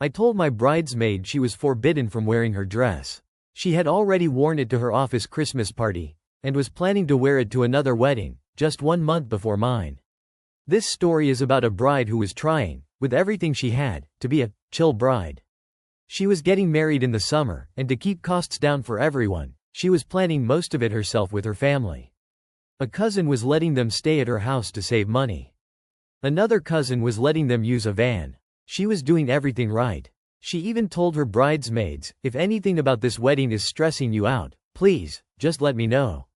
I told my bridesmaid she was forbidden from wearing her dress. She had already worn it to her office Christmas party, and was planning to wear it to another wedding, just 1 month before mine. This story is about a bride who was trying, with everything she had, to be a chill bride. She was getting married in the summer, and to keep costs down for everyone, she was planning most of it herself with her family. A cousin was letting them stay at her house to save money. Another cousin was letting them use a van. She was doing everything right. She even told her bridesmaids, if anything about this wedding is stressing you out, please, just let me know.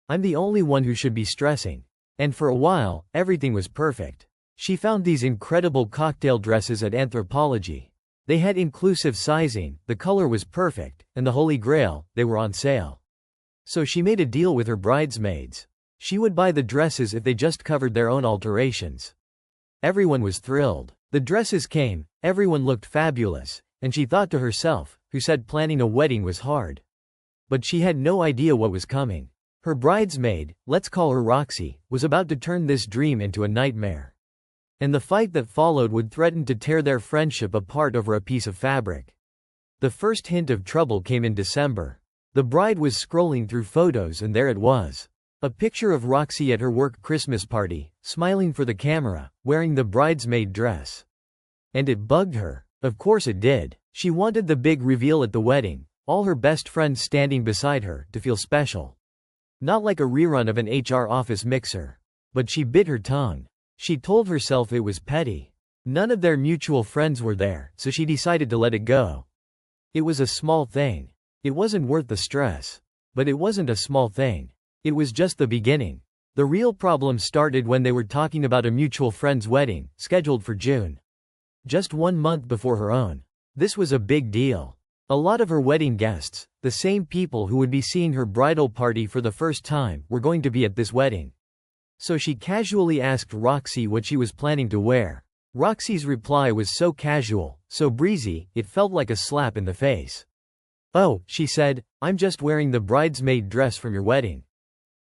I'm the only one who should be stressing. And for a while, everything was perfect. She found these incredible cocktail dresses at Anthropology. They had inclusive sizing, the color was perfect, and the holy grail, they were on sale. So she made a deal with her bridesmaids. She would buy the dresses if they just covered their own alterations. Everyone was thrilled. The dresses came, everyone looked fabulous, and she thought to herself, who said planning a wedding was hard. But she had no idea what was coming. Her bridesmaid, let's call her Roxy, was about to turn this dream into a nightmare. And the fight that followed would threaten to tear their friendship apart over a piece of fabric. The first hint of trouble came in December. The bride was scrolling through photos and there it was. A picture of Roxy at her work Christmas party, smiling for the camera, wearing the bridesmaid dress. And it bugged her. Of course it did. She wanted the big reveal at the wedding, all her best friends standing beside her, to feel special. Not like a rerun of an HR office mixer. But she bit her tongue. She told herself it was petty. None of their mutual friends were there, so she decided to let it go. It was a small thing. It wasn't worth the stress. But it wasn't a small thing. It was just the beginning. The real problem started when they were talking about a mutual friend's wedding, scheduled for June. Just 1 month before her own. This was a big deal. A lot of her wedding guests, the same people who would be seeing her bridal party for the first time, were going to be at this wedding. So she casually asked Roxy what she was planning to wear. Roxy's reply was so casual, so breezy, it felt like a slap in the face. "Oh," she said, "I'm just wearing the bridesmaid dress from your wedding.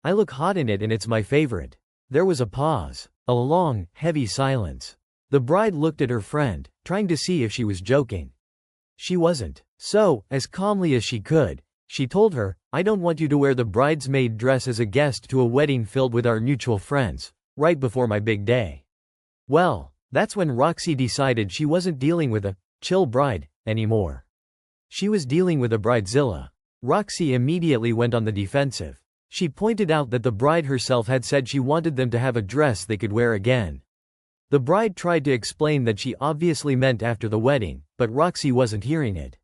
I look hot in it and it's my favorite." There was a pause. A long, heavy silence. The bride looked at her friend, trying to see if she was joking. She wasn't. So, as calmly as she could, she told her, "I don't want you to wear the bridesmaid dress as a guest to a wedding filled with our mutual friends, right before my big day." Well, that's when Roxy decided she wasn't dealing with a chill bride anymore. She was dealing with a bridezilla. Roxy immediately went on the defensive. She pointed out that the bride herself had said she wanted them to have a dress they could wear again. The bride tried to explain that she obviously meant after the wedding, but Roxy wasn't hearing it.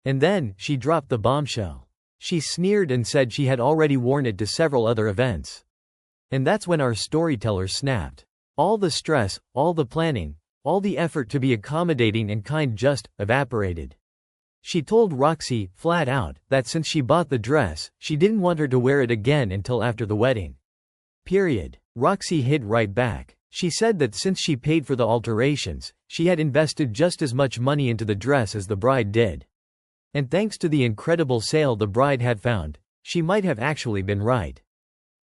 And then, she dropped the bombshell. She sneered and said she had already worn it to several other events. And that's when our storyteller snapped. All the stress, all the planning, all the effort to be accommodating and kind just evaporated. She told Roxy, flat out, that since she bought the dress, she didn't want her to wear it again until after the wedding. Period. Roxy hit right back. She said that since she paid for the alterations, she had invested just as much money into the dress as the bride did. And thanks to the incredible sale the bride had found, she might have actually been right.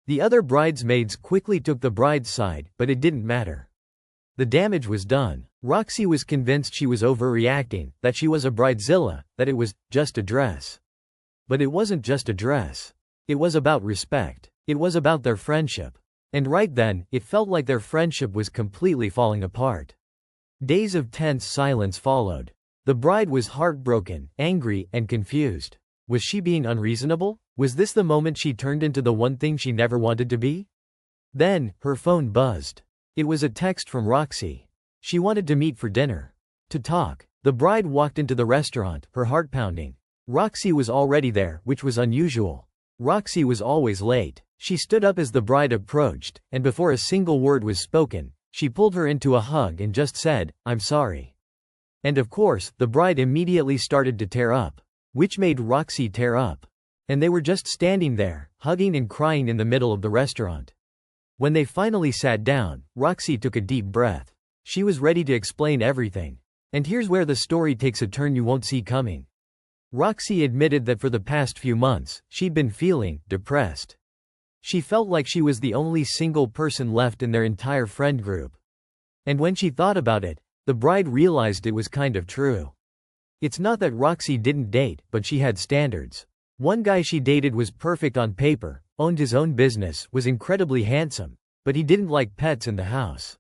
The other bridesmaids quickly took the bride's side, but it didn't matter. The damage was done. Roxy was convinced she was overreacting, that she was a bridezilla, that it was just a dress. But it wasn't just a dress. It was about respect. It was about their friendship. And right then, it felt like their friendship was completely falling apart. Days of tense silence followed. The bride was heartbroken, angry, and confused. Was she being unreasonable? Was this the moment she turned into the one thing she never wanted to be? Then, her phone buzzed. It was a text from Roxy. She wanted to meet for dinner. To talk. The bride walked into the restaurant, her heart pounding. Roxy was already there, which was unusual. Roxy was always late. She stood up as the bride approached, and before a single word was spoken, she pulled her into a hug and just said, "I'm sorry." And of course, the bride immediately started to tear up. Which made Roxy tear up. And they were just standing there, hugging and crying in the middle of the restaurant. When they finally sat down, Roxy took a deep breath. She was ready to explain everything. And here's where the story takes a turn you won't see coming. Roxy admitted that for the past few months, she'd been feeling depressed. She felt like she was the only single person left in their entire friend group. And when she thought about it, the bride realized it was kind of true. It's not that Roxy didn't date, but she had standards. One guy she dated was perfect on paper, owned his own business, was incredibly handsome, but he didn't like pets in the house.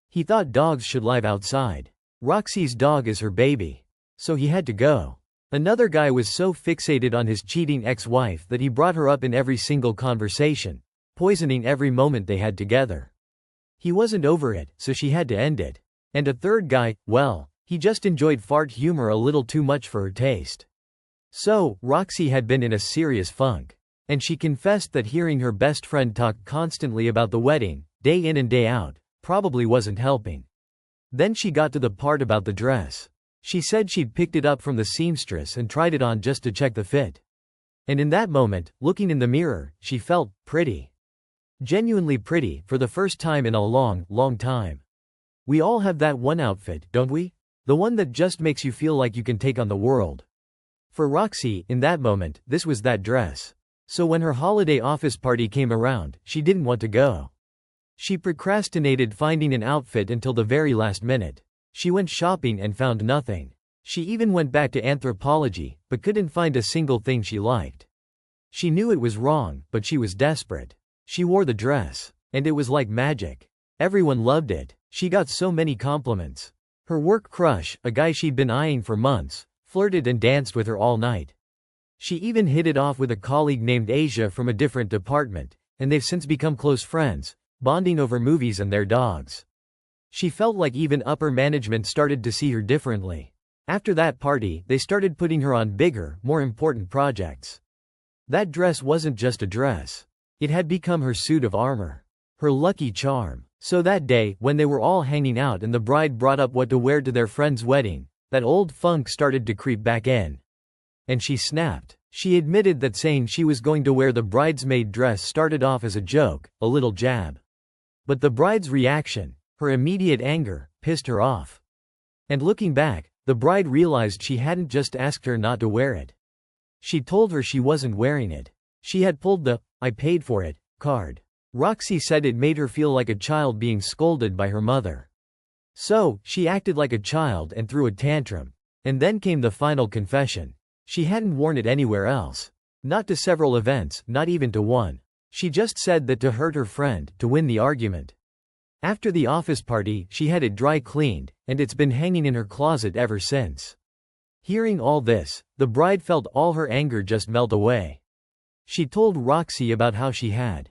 He thought dogs should live outside. Roxy's dog is her baby. So he had to go. Another guy was so fixated on his cheating ex-wife that he brought her up in every single conversation, poisoning every moment they had together. He wasn't over it, so she had to end it. And a third guy, well, he just enjoyed fart humor a little too much for her taste. So, Roxy had been in a serious funk. And she confessed that hearing her best friend talk constantly about the wedding, day in and day out, probably wasn't helping. Then she got to the part about the dress. She said she'd picked it up from the seamstress and tried it on just to check the fit. And in that moment, looking in the mirror, she felt pretty. Genuinely pretty, for the first time in a long, long time. We all have that one outfit, don't we? The one that just makes you feel like you can take on the world. For Roxy, in that moment, this was that dress. So when her holiday office party came around, she didn't want to go. She procrastinated finding an outfit until the very last minute. She went shopping and found nothing. She even went back to Anthropology, but couldn't find a single thing she liked. She knew it was wrong, but she was desperate. She wore the dress. And it was like magic. Everyone loved it. She got so many compliments. Her work crush, a guy she'd been eyeing for months, flirted and danced with her all night. She even hit it off with a colleague named Asia from a different department, and they've since become close friends, bonding over movies and their dogs. She felt like even upper management started to see her differently. After that party, they started putting her on bigger, more important projects. That dress wasn't just a dress. It had become her suit of armor. Her lucky charm. So that day, when they were all hanging out and the bride brought up what to wear to their friend's wedding, that old funk started to creep back in. And she snapped. She admitted that saying she was going to wear the bridesmaid dress started off as a joke, a little jab. But the bride's reaction, her immediate anger, pissed her off. And looking back, the bride realized she hadn't just asked her not to wear it. She told her she wasn't wearing it. She had pulled the "I paid for it" card. Roxy said it made her feel like a child being scolded by her mother. So, she acted like a child and threw a tantrum. And then came the final confession. She hadn't worn it anywhere else. Not to several events, not even to one. She just said that to hurt her friend, to win the argument. After the office party, she had it dry cleaned, and it's been hanging in her closet ever since. Hearing all this, the bride felt all her anger just melt away. She told Roxy about how she had